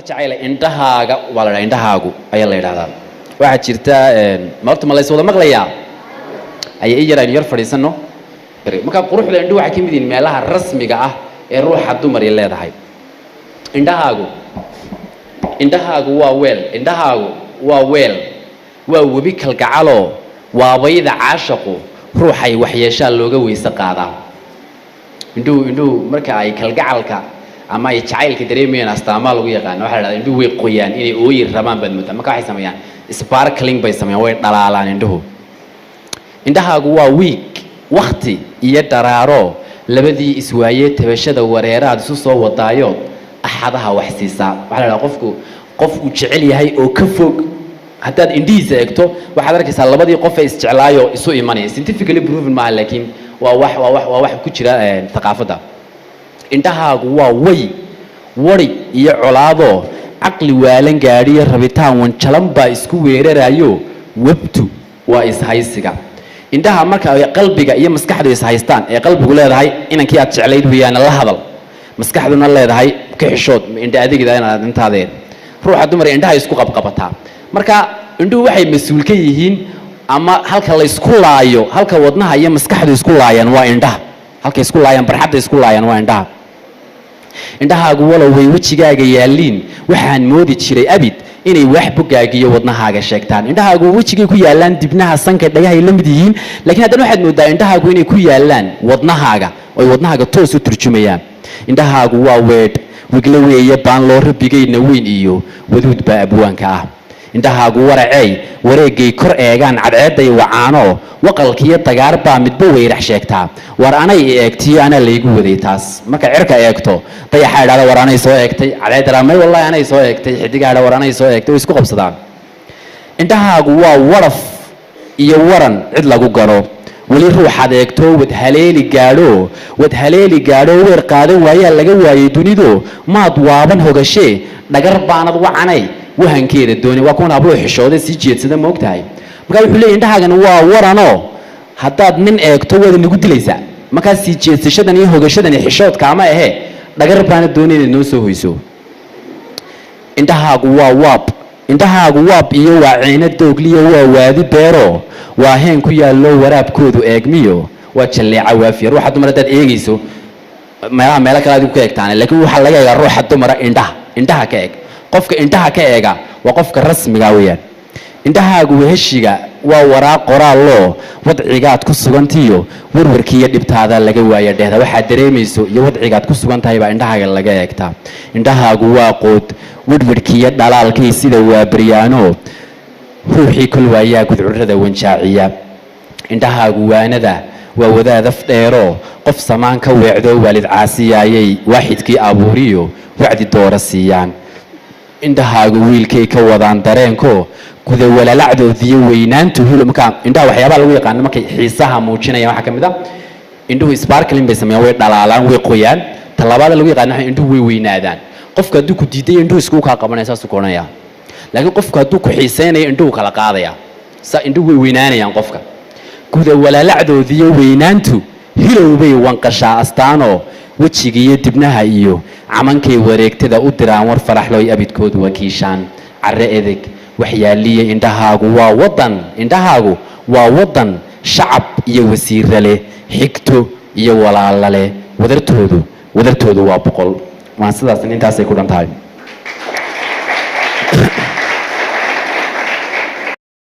jacayl indhahaaga wala indhahaagu ayaa la yiraahdaa waxa jirta marta ma la soo maqlayaa ay yar fadhiisano marka quruxda indhuhu waxa kamid yihiin meelaha rasmiga ah ee ruuxa dumar ay leedahay indhahaagu waa weel waa webi kalgacalo waa bayda caashaqo ruuxay waxyeesha looga weysa qaadaa indhuhu marka ay kalgacalka ama ay jacaylka dareemayaan astaamaha lagu yaqaan waxa la yiraahdaa indhuhu way qoyaan inay ooyi rabaan bad muddo marka waxay sameeyaan sparkling bay sameeyaan way dhalaalaan indhahaagu waa week waqti iyo daraaro labadii iswaayee tabashada wareeraad isu soo wadaayo axadaha wax siisa waxa la yiraahdaa qofku jecel yahay oo ka fog haddaad indhihiisa eegto waxaad arkaysaa labadii qof ay isjeclaayo isu imanaya scientifically proven ma laakiin waa wax ku jira thaqaafada indhahaagu waa wari iyo colaado aqli waalan gaadhiyo rabitaan wanjalan baa isku weerarayo wabtu waa ishaysiga indhaha marka ay qalbiga iyo maskaxdu is haystaan ee qalbigu leedahay inankii aad jeclayd weeyaan la hadal maskaxduna leedahay ka xishood indha adeegida inaad intaadeen ruuxa dumar indhaha isku qabqabataa marka indhuhu waxay mas'uul ka yihiin ama halka la isku laayo halka wadnaha iyo maskaxdu isku laayaan waa indhaha halka isku laayaan barxadda isku laayaan waa indhahaagu walow way wajigaaga yaaliin waxaan moodi jiray abid inay wax bogaagiyo wadnahaaga sheegtaan indhahaagu wajigay ku yaalaan dibnaha sanka dhagahay la mid yihiin laakiin haddana waxaad moodaa indhahaagu inay ku yaalaan wadnahaaga oo wadnahaaga toos u turjumayaan indhahaagu waa wigla weeye baan loo rabigayna weyn iyo waduud baa abwaanka ah indhahaagu waracay wareegay kor eegaan cadceeday wacaano waqalkiyo dagaar baa midba weyrax sheegtaa war anay eegtiyo ana laygu waday taas marka cirka eegto dayaxa idhaada war anay soo eegtay cadceedara may wallahi anay soo eegtay xidigaadha war anay soo eegtay way isku qabsadaan indhahaagu waa waraf iyo waran cid lagu galo wali ruuxaad eegto wad haleeli gaadho weer qaadan waayaa laga waayay dunidu maad waaban hogashee dhagar baanad wacanay wahankeeda doonay waa kuwan hablo xishooday si jeedsada ma ogtahay marka wuxuu leeyahay indhahaagan waa warano haddaad nin eegto wada nagu dilaysaa markaas si jeedsashadan iyo hogashadan iyo xishoodka ama ahe dhagar baana doonay inay noo soo hoyso indhahaagu waab iyo waa ciina doogliyo waa waadi beero waa heen ku yaallo waraabkoodu eegmiyo waa jalleeca waafiya ruuxa dumar haddaad eegayso meelo kale adigu ka eegtaan laakiin waxaa laga eegaa ruuxa dumara indhaha ka eeg qofka indhaha ka eega waa qofka rasmiga weeyaan indhahaagu weheshiga waa waraaq qoraallo wadcigaad ku sugantiyo warwarkiiyo dhibtaada laga waaya dhehda waxaad dareemayso iyo wadcigaad ku sugan tahay baa indhahaaga laga eegtaa indhahaagu waa qood warwarkiiyo dhalaalkay sida waa baryaano ruuxii kol waayaa gudcurrada wanjaaciya indhahaagu waanada waa wadaadaf dheero qof samaan ka weecdo waalid caasiyaayay waaxidkii abuuriyo wacdi doora siiyaan indhahaagu wiilkay ka wadaan dareenko guda walaalacdoodiyo weynaantu marka indhaha waxyaabaha lagu yaqaano markay xiisaha muujinayaan waxaa ka mid ah indhuhu sparkling bay sameeyaan way dhalaalaan way qoyaan talabaada lagu yaqaano indhuhu way weynaadaan qofka hadduu ku diiday indhuhu isku kaa qabanaya saasuu ku odhanaya laakiin qofka hadduu ku xiisaynayo indhuhu kala qaadaya indhuhu way weynaanayaan qofka guda walaalacdoodiyo weynaantu hilow bay wanqashaa astaanoo wejigiiyo dibnaha iyo camankay wareegtada u diraan war faraxlooy abidkoodu wakiishaan carre edeg waxyaaliye indhahaagu waa wadan shacab iyo wasiirra leh xigto iyo walaala leh wadartoodu waa boqol waan sidaas intaasay ku dhan tahay